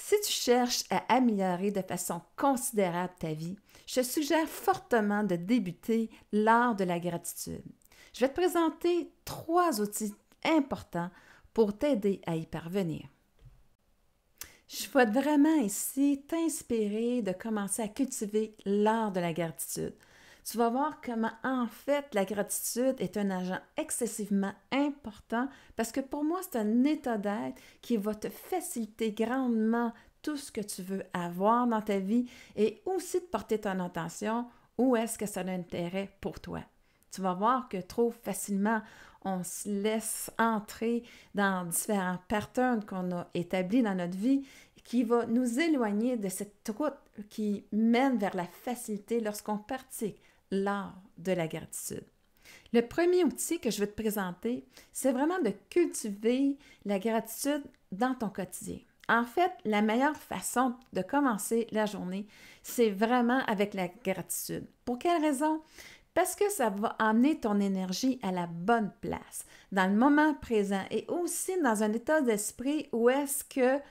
Si tu cherches à améliorer de façon considérable ta vie, je te suggère fortement de débuter l'art de la gratitude. Je vais te présenter 3 outils importants pour t'aider à y parvenir. Je souhaite vraiment ici t'inspirer de commencer à cultiver l'art de la gratitude. Tu vas voir comment, en fait, la gratitude est un agent excessivement important parce que pour moi, c'est un état d'être qui va te faciliter grandement tout ce que tu veux avoir dans ta vie et aussi de porter ton attention où est-ce que ça a un intérêt pour toi. Tu vas voir que trop facilement, on se laisse entrer dans différents patterns qu'on a établis dans notre vie qui va nous éloigner de cette route qui mène vers la facilité lorsqu'on pratique l'art de la gratitude. Le premier outil que je vais te présenter, c'est vraiment de cultiver la gratitude dans ton quotidien. En fait, la meilleure façon de commencer la journée, c'est vraiment avec la gratitude. Pour quelle raison? Parce que ça va amener ton énergie à la bonne place, dans le moment présent et aussi dans un état d'esprit où est-ce que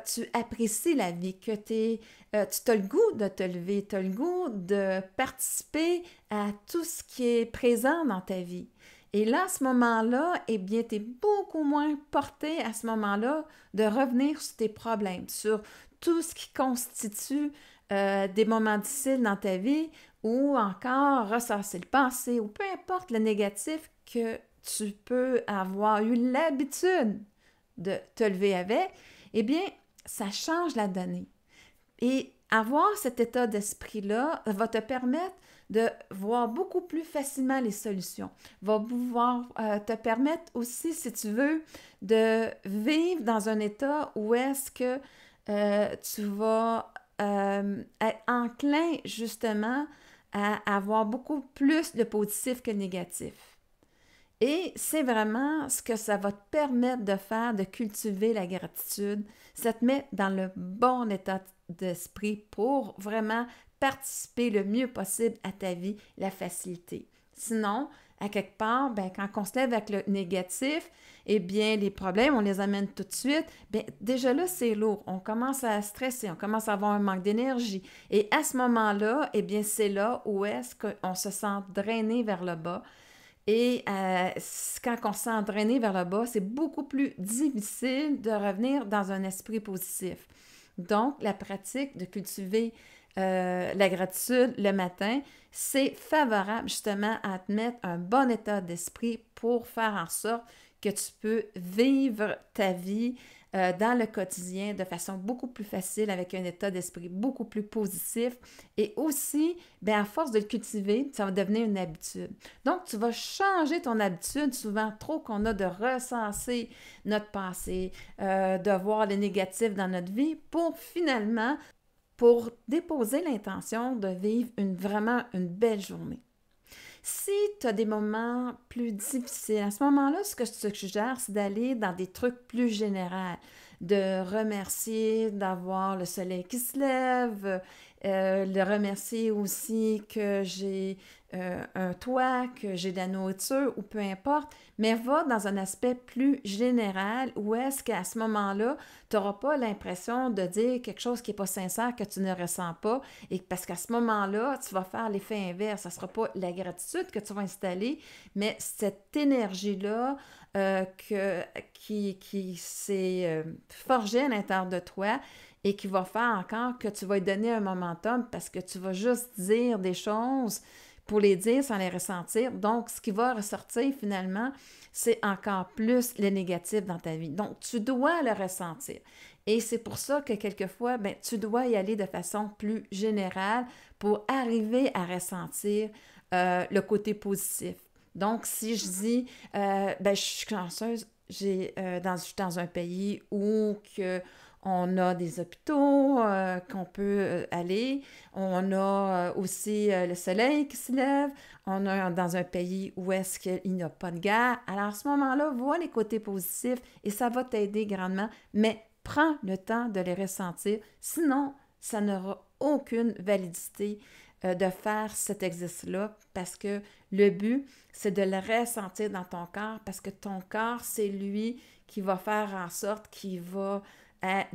tu apprécies la vie, que tu as le goût de te lever, tu as le goût de participer à tout ce qui est présent dans ta vie. Et là, à ce moment-là, eh bien, tu es beaucoup moins porté à ce moment-là de revenir sur tes problèmes, sur tout ce qui constitue des moments difficiles dans ta vie ou encore ressasser le passé ou peu importe le négatif que tu peux avoir eu l'habitude de te lever avec, eh bien, ça change la donnée. Et avoir cet état d'esprit-là va te permettre de voir beaucoup plus facilement les solutions, va pouvoir te permettre aussi, si tu veux, de vivre dans un état où est-ce que tu vas être enclin justement à avoir beaucoup plus de positif que de négatif. Et c'est vraiment ce que ça va te permettre de faire, de cultiver la gratitude. Ça te met dans le bon état d'esprit pour vraiment participer le mieux possible à ta vie, la facilité. Sinon, à quelque part, quand on se lève avec le négatif, eh bien, les problèmes, on les amène tout de suite. Bien, déjà là, c'est lourd. On commence à stresser, on commence à avoir un manque d'énergie. Et à ce moment-là, eh bien, c'est là où est-ce qu'on se sent drainé vers le bas. Et quand on se sent drainé vers le bas, c'est beaucoup plus difficile de revenir dans un esprit positif. Donc, la pratique de cultiver la gratitude le matin, c'est favorable justement à te mettre un bon état d'esprit pour faire en sorte que tu peux vivre ta vie dans le quotidien de façon beaucoup plus facile, avec un état d'esprit beaucoup plus positif. Et aussi, bien, à force de le cultiver, ça va devenir une habitude. Donc, tu vas changer ton habitude, souvent trop qu'on a de recenser notre passé, de voir le négatif dans notre vie pour finalement, pour déposer l'intention de vivre vraiment une belle journée. Si tu as des moments plus difficiles, à ce moment-là, ce que je te suggère, c'est d'aller dans des trucs plus généraux, de remercier d'avoir le soleil qui se lève, de remercier aussi que j'ai un toit, que j'ai de la nourriture ou peu importe, mais va dans un aspect plus général où est-ce qu'à ce moment-là, tu n'auras pas l'impression de dire quelque chose qui n'est pas sincère, que tu ne ressens pas, et parce qu'à ce moment-là, tu vas faire l'effet inverse. Ça ne sera pas la gratitude que tu vas installer, mais cette énergie-là qui s'est forgée à l'intérieur de toi et qui va faire encore que tu vas lui donner un momentum parce que tu vas juste dire des choses pour les dire sans les ressentir. Donc, ce qui va ressortir finalement, c'est encore plus le négatif dans ta vie. Donc, tu dois le ressentir. Et c'est pour ça que quelquefois, bien, tu dois y aller de façon plus générale pour arriver à ressentir le côté positif. Donc, si je dis, je suis chanceuse, je suis dans un pays où on a des hôpitaux qu'on peut aller, on a aussi le soleil qui se lève, on est dans un pays où est-ce qu'il n'y a pas de guerre. Alors, à ce moment-là, vois les côtés positifs et ça va t'aider grandement, mais prends le temps de les ressentir, sinon, ça n'aura aucune validité de faire cet exercice-là parce que le but, c'est de le ressentir dans ton corps parce que ton corps, c'est lui qui va faire en sorte qu'il va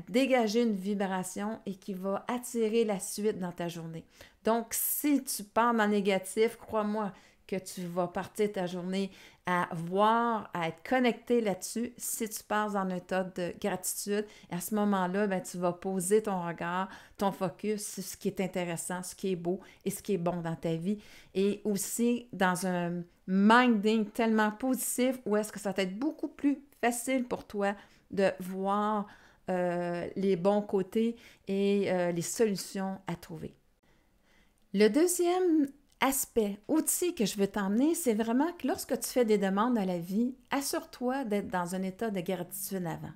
dégager une vibration et qui va attirer la suite dans ta journée. Donc, si tu pars dans le négatif, crois-moi que tu vas partir ta journée à voir, à être connecté là-dessus. Si tu passes dans un état de gratitude, à ce moment-là, ben, tu vas poser ton regard, ton focus sur ce qui est intéressant, ce qui est beau et ce qui est bon dans ta vie. Et aussi dans un minding tellement positif où est-ce que ça va être beaucoup plus facile pour toi de voir les bons côtés et les solutions à trouver. Le deuxième aspect, outil que je veux t'emmener, c'est vraiment que lorsque tu fais des demandes à la vie, assure-toi d'être dans un état de gratitude avant.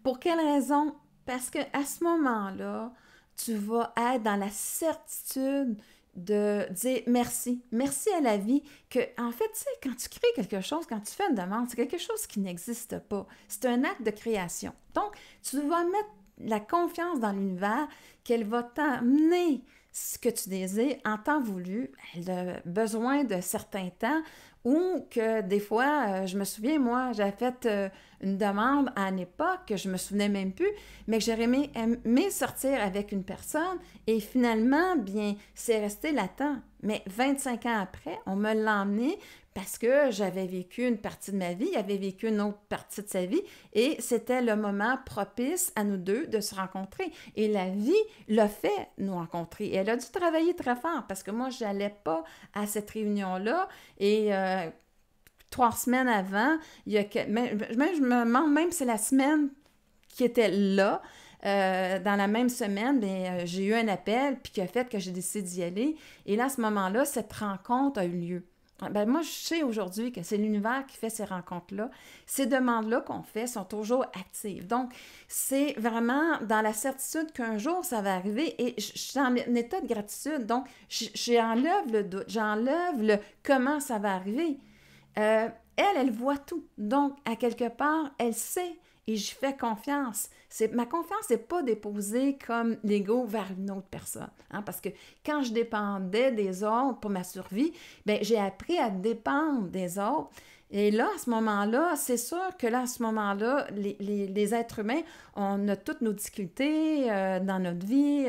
Pour quelle raison? Parce qu'à ce moment-là, tu vas être dans la certitude de dire merci. Merci à la vie que, en fait, tu sais, quand tu crées quelque chose, quand tu fais une demande, c'est quelque chose qui n'existe pas. C'est un acte de création. Donc, tu vas mettre la confiance dans l'univers qu'elle va t'amener ce que tu désires en temps voulu. Elle a besoin de certains temps ou que des fois, je me souviens, moi, j'avais fait une demande à une époque que je me souvenais même plus, mais que j'aurais aimé sortir avec une personne et finalement, bien, c'est resté latent. Mais 25 ans après, on me l'a emmené parce que j'avais vécu une partie de ma vie, il avait vécu une autre partie de sa vie et c'était le moment propice à nous deux de se rencontrer. Et la vie l'a fait nous rencontrer. Et elle a dû travailler très fort parce que moi, je n'allais pas à cette réunion-là et 3 semaines avant, même, je me demande même si c'est la semaine qui était là, dans la même semaine, bien, j'ai eu un appel puis qui a fait que j'ai décidé d'y aller. Et là, à ce moment-là, cette rencontre a eu lieu. Ben, moi, je sais aujourd'hui que c'est l'univers qui fait ces rencontres-là. Ces demandes-là qu'on fait sont toujours actives. Donc, c'est vraiment dans la certitude qu'un jour, ça va arriver et je suis en état de gratitude. Donc, j'enlève le doute, j'enlève le comment ça va arriver. Elle voit tout. Donc, à quelque part, elle sait et je fais confiance. Ma confiance n'est pas déposée comme l'ego vers une autre personne. Hein, parce que quand je dépendais des autres pour ma survie, bien, j'ai appris à dépendre des autres. Et là, à ce moment-là, c'est sûr que là, à ce moment-là, les êtres humains, on a toutes nos difficultés dans notre vie,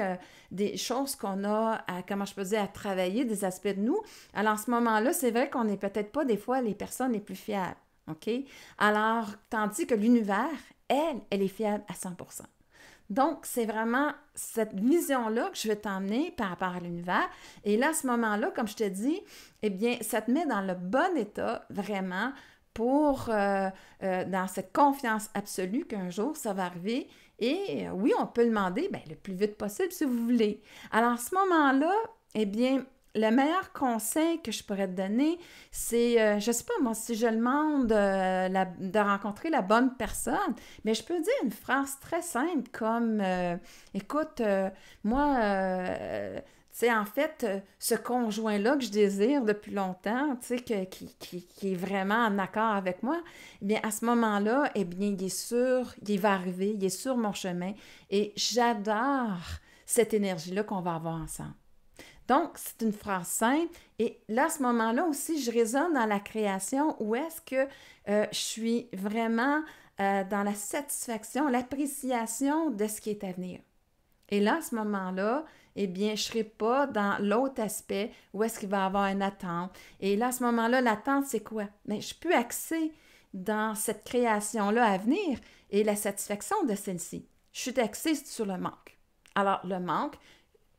des choses qu'on a, comment je peux dire, à travailler, des aspects de nous. Alors, à ce moment-là, c'est vrai qu'on n'est peut-être pas des fois les personnes les plus fiables. OK? Alors, tandis que l'univers, elle est fiable à 100%. Donc, c'est vraiment cette vision-là que je vais t'emmener par rapport à l'univers. Et là, à ce moment-là, comme je te dis, eh bien, ça te met dans le bon état, vraiment, pour, dans cette confiance absolue qu'un jour, ça va arriver. Et oui, on peut demander, bien, le plus vite possible, si vous voulez. Alors, à ce moment-là, eh bien, le meilleur conseil que je pourrais te donner, c'est, je ne sais pas moi, si je demande de rencontrer la bonne personne, mais je peux dire une phrase très simple comme, écoute, moi, tu sais, en fait, ce conjoint-là que je désire depuis longtemps, tu sais, qui est vraiment en accord avec moi, eh bien, à ce moment-là, eh bien, il est sûr, il va arriver, il est sur mon chemin et j'adore cette énergie-là qu'on va avoir ensemble. Donc, c'est une phrase simple. Et là, à ce moment-là aussi, je résonne dans la création où est-ce que je suis vraiment dans la satisfaction, l'appréciation de ce qui est à venir. Et là, à ce moment-là, eh bien, je ne serai pas dans l'autre aspect où est-ce qu'il va y avoir une attente. Et là, à ce moment-là, l'attente, c'est quoi? Bien, je peux axer dans cette création-là à venir et la satisfaction de celle-ci. Je suis axée sur le manque. Alors, le manque,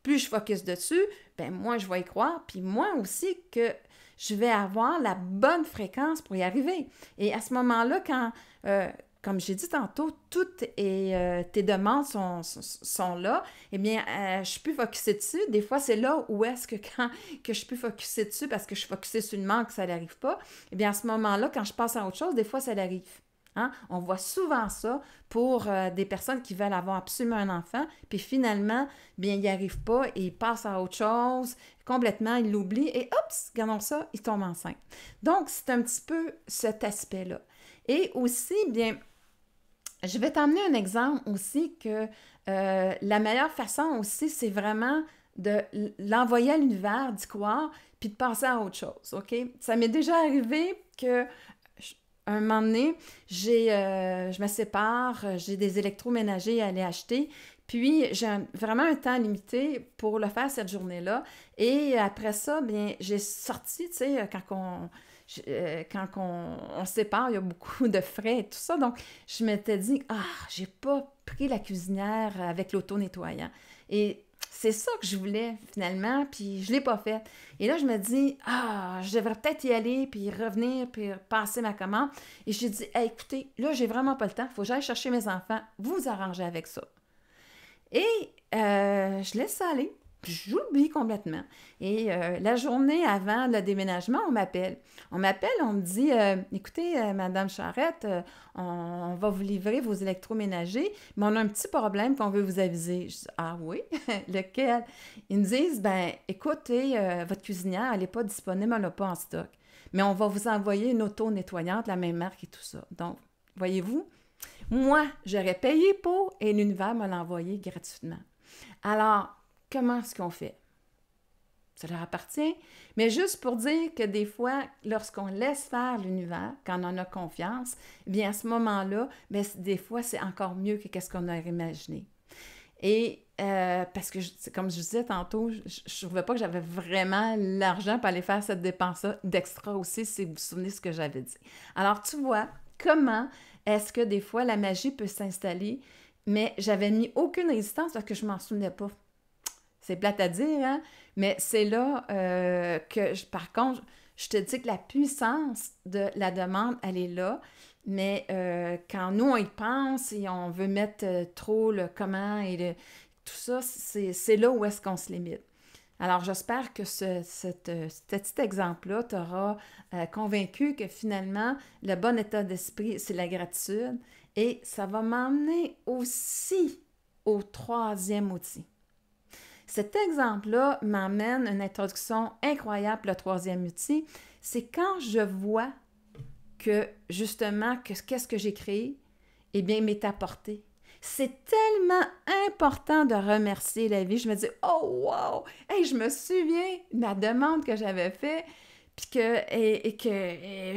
plus je focus dessus, bien, moi, je vais y croire, puis moi aussi que je vais avoir la bonne fréquence pour y arriver. Et à ce moment-là, quand, comme j'ai dit tantôt, toutes tes demandes sont là, eh bien, je suis plus focusée dessus. Des fois, c'est là où est-ce que quand que je suis plus focusée dessus parce que je suis focusée sur une manque, ça n'arrive pas, eh bien, à ce moment-là, quand je passe à autre chose, des fois, ça arrive. Hein? On voit souvent ça pour des personnes qui veulent avoir absolument un enfant, puis finalement, bien, ils n'y arrivent pas et ils passent à autre chose, complètement, ils l'oublient et oups, regardons ça, ils tombent enceintes. Donc, c'est un petit peu cet aspect-là. Et aussi, bien, je vais t'emmener un exemple aussi que la meilleure façon aussi, c'est vraiment de l'envoyer à l'univers, d'y croire, puis de passer à autre chose, OK? Ça m'est déjà arrivé que un moment donné, je me sépare, j'ai des électroménagers à aller acheter, puis vraiment un temps limité pour le faire cette journée-là. Et après ça, bien, j'ai sorti, tu sais, quand on se sépare, il y a beaucoup de frais et tout ça. Donc, je m'étais dit, j'ai pas pris la cuisinière avec l'auto-nettoyant. Et c'est ça que je voulais finalement, puis je l'ai pas fait. Et là, je me dis, je devrais peut-être y aller, puis revenir, puis passer ma commande. Et j'ai dit, hey, écoutez, là, j'ai vraiment pas le temps, il faut que j'aille chercher mes enfants, vous vous arrangez avec ça. Et je laisse ça aller. J'oublie complètement. Et la journée avant le déménagement, on m'appelle. On me dit, écoutez, Madame Charrette, on va vous livrer vos électroménagers, mais on a un petit problème qu'on veut vous aviser. Je dis, ah oui? Lequel? Ils me disent, ben, écoutez, votre cuisinière, elle n'est pas disponible, elle n'a pas en stock. Mais on va vous envoyer une auto-nettoyante, la même marque et tout ça. Donc, voyez-vous, moi, j'aurais payé pour et l'univers me l'a envoyé gratuitement. Alors, comment est-ce qu'on fait? Ça leur appartient. Mais juste pour dire que des fois, lorsqu'on laisse faire l'univers, quand on en a confiance, bien à ce moment-là, bien, des fois, c'est encore mieux que ce qu'on aurait imaginé. Et parce que, comme je disais tantôt, je ne trouvais pas que j'avais vraiment l'argent pour aller faire cette dépense-là d'extra aussi, si vous vous souvenez ce que j'avais dit. Alors, tu vois, comment est-ce que des fois la magie peut s'installer, mais j'avais mis aucune résistance parce que je ne m'en souvenais pas. C'est plate à dire, hein? Mais c'est là par contre, je te dis que la puissance de la demande, elle est là. Mais quand nous, on y pense et on veut mettre trop le comment et tout ça, c'est là où est-ce qu'on se limite. Alors, j'espère que cet petit exemple-là t'aura convaincu que finalement, le bon état d'esprit, c'est la gratitude. Et ça va m'emmener aussi au troisième outil. Cet exemple-là m'amène une introduction incroyable pour le troisième outil. C'est quand je vois que, justement, qu'est-ce que j'ai créé? Eh bien, il m'est apporté. C'est tellement important de remercier la vie. Je me dis, oh wow! Hey, je me souviens de ma demande que j'avais faite, puis que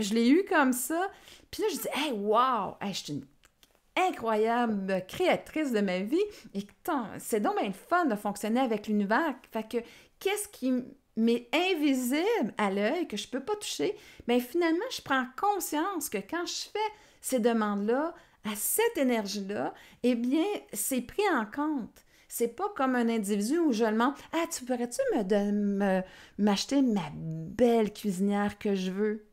je l'ai eue comme ça. Puis là, je dis, hey, wow! Hey, je suis une incroyable créatrice de ma vie. Et c'est donc bien le fun de fonctionner avec l'univers. Fait que, qu'est-ce qui m'est invisible à l'œil, que je ne peux pas toucher? Bien, finalement, je prends conscience que quand je fais ces demandes-là, à cette énergie-là, eh bien, c'est pris en compte. C'est pas comme un individu où je demande « Ah, tu pourrais-tu m'acheter ma belle cuisinière que je veux? »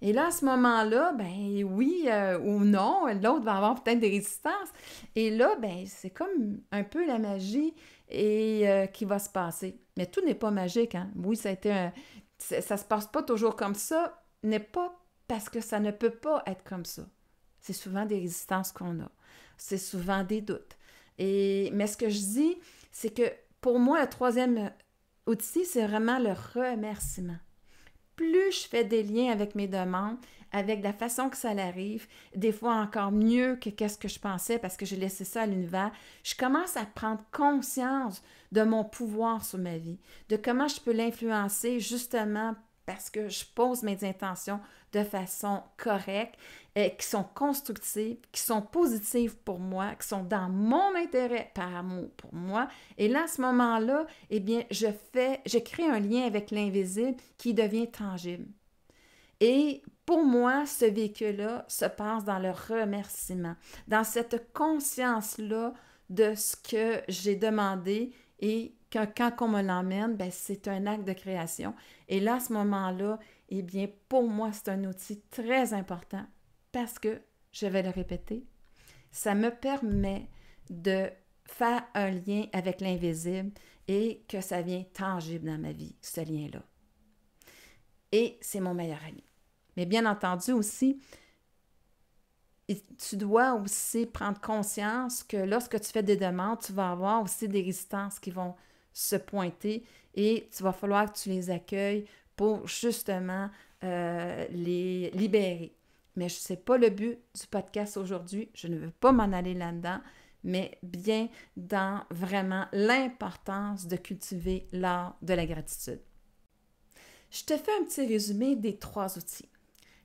Et là, à ce moment-là, ben oui ou non, l'autre va avoir peut-être des résistances. Et là, ben c'est comme un peu la magie qui va se passer. Mais tout n'est pas magique, hein? Oui, ça se passe pas toujours comme ça, n'est pas parce que ça ne peut pas être comme ça. C'est souvent des résistances qu'on a. C'est souvent des doutes. Mais ce que je dis, c'est que pour moi, le troisième outil, c'est vraiment le remerciement. Plus je fais des liens avec mes demandes, avec la façon que ça arrive, des fois encore mieux que qu'est-ce que je pensais parce que j'ai laissé ça à l'univers, je commence à prendre conscience de mon pouvoir sur ma vie, de comment je peux l'influencer justement parce que je pose mes intentions de façon correcte, qui sont constructives, qui sont positives pour moi, qui sont dans mon intérêt par amour pour moi. Et là, à ce moment-là, eh bien, je crée un lien avec l'invisible qui devient tangible. Et pour moi, ce véhicule-là se passe dans le remerciement, dans cette conscience-là de ce que j'ai demandé et quand on me l'emmène, ben, c'est un acte de création. Et là, à ce moment-là, eh bien, pour moi, c'est un outil très important parce que, je vais le répéter, ça me permet de faire un lien avec l'invisible et que ça vient tangible dans ma vie, ce lien-là. Et c'est mon meilleur ami. Mais bien entendu aussi, tu dois aussi prendre conscience que lorsque tu fais des demandes, tu vas avoir aussi des résistances qui vont se pointer et tu vas falloir que tu les accueilles pour justement les libérer. Mais ce n'est pas le but du podcast aujourd'hui. Je ne veux pas m'en aller là-dedans, mais bien dans vraiment l'importance de cultiver l'art de la gratitude. Je te fais un petit résumé des 3 outils.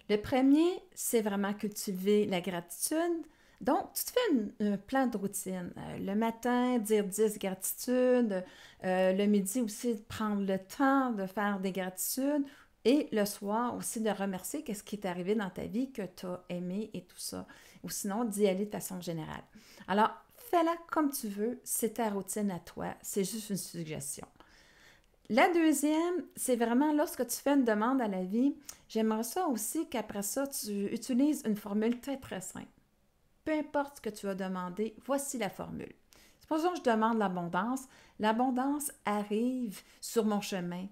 Le premier, c'est vraiment cultiver la gratitude. Donc, tu te fais un plan de routine. Le matin, dire 10 gratitudes. Le midi aussi, prendre le temps de faire des gratitudes. Et le soir aussi, de remercier qu'est-ce qui est arrivé dans ta vie que tu as aimé et tout ça. Ou sinon, d'y aller de façon générale. Alors, fais-la comme tu veux. C'est ta routine à toi. C'est juste une suggestion. La deuxième, c'est vraiment lorsque tu fais une demande à la vie, j'aimerais ça aussi qu'après ça, tu utilises une formule très, très simple. Peu importe ce que tu as demandé, voici la formule. Supposons que je demande l'abondance. L'abondance arrive sur mon chemin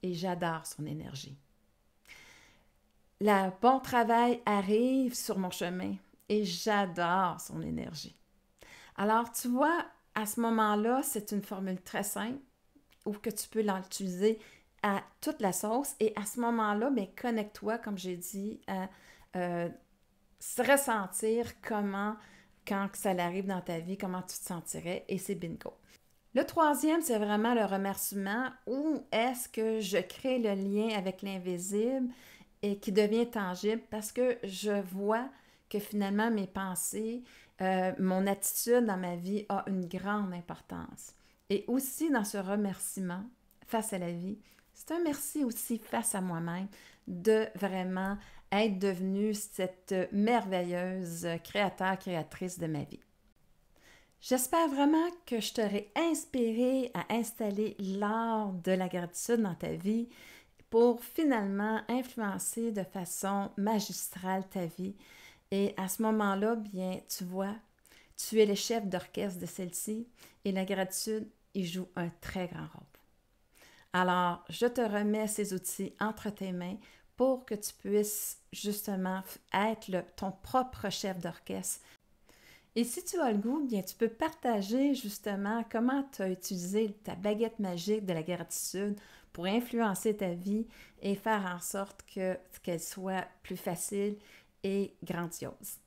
et j'adore son énergie. Le bon travail arrive sur mon chemin et j'adore son énergie. Alors, tu vois, à ce moment-là, c'est une formule très simple ou que tu peux l'utiliser à toute la sauce. Et à ce moment-là, bien, connecte-toi, comme j'ai dit, à ressentir comment, quand ça arrive dans ta vie, comment tu te sentirais. Et c'est bingo. Le troisième, c'est vraiment le remerciement. Où est-ce que je crée le lien avec l'invisible et qui devient tangible parce que je vois que finalement mes pensées, mon attitude dans ma vie a une grande importance. Et aussi dans ce remerciement face à la vie, c'est un merci aussi face à moi-même de vraiment être devenue cette merveilleuse créatrice de ma vie. J'espère vraiment que je t'aurai inspiré à installer l'art de la gratitude dans ta vie pour finalement influencer de façon magistrale ta vie. Et à ce moment-là, bien, tu vois, tu es le chef d'orchestre de celle-ci et la gratitude y joue un très grand rôle. Alors, je te remets ces outils entre tes mains pour que tu puisses justement être ton propre chef d'orchestre. Et si tu as le goût, bien, tu peux partager justement comment tu as utilisé ta baguette magique de la gratitude pour influencer ta vie et faire en sorte qu'elle soit plus facile et grandiose.